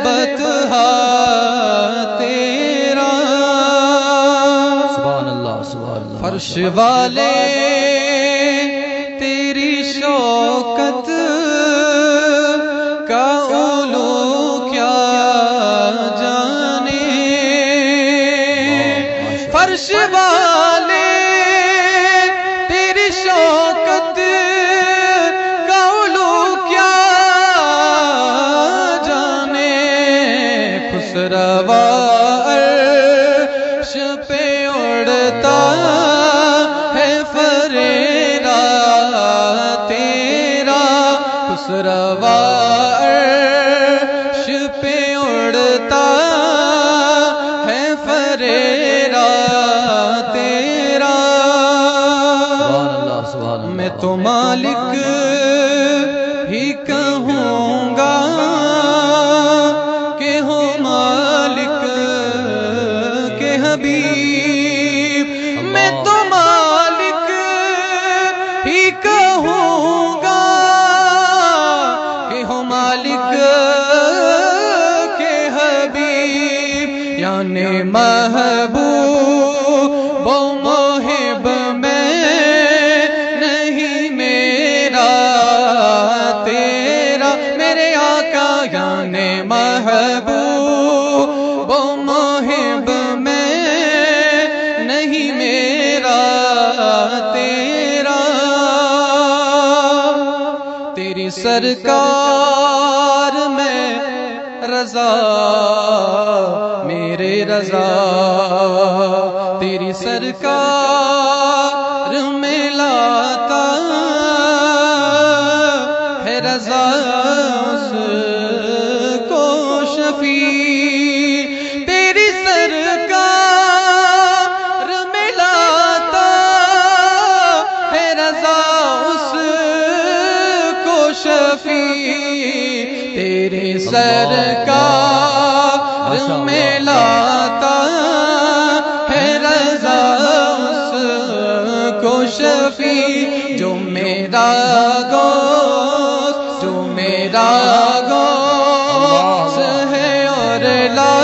بطحا تیرا، سبحان اللہ سبحان اللہ، فرش والے تیری شوکت کا علو کیا جانے، فرش والے تیری شوکت کا علو کیا جانے، خسروا عرش پہ اڑتا ہے فریرا تیرا، خسروا عرش پہ اڑتا ہے فریرا تیرا، میں تو مالک ہی کہوں گا کہ ہو مالک کے حبیب، میں تو مالک ہی کہوں گا کہ ہو مالک کے حبیب، یعنی محبوب و محب میں نہیں میرا تیرا، میرے آقا یعنی محبوب و محب میں نہیں میرا تیرا، تیری سرکار میں رضا میرے رضا، تیری سرکار میں لاتا ہے رضا اس کو شفیع، تیری سرکار میں لاتا ہے رضا اس کو شفیع، تیری سرکار میں لاتا ہے رضا اس کو شفیع، جو میرا گوشت جو میرا گوشت ہے اور لا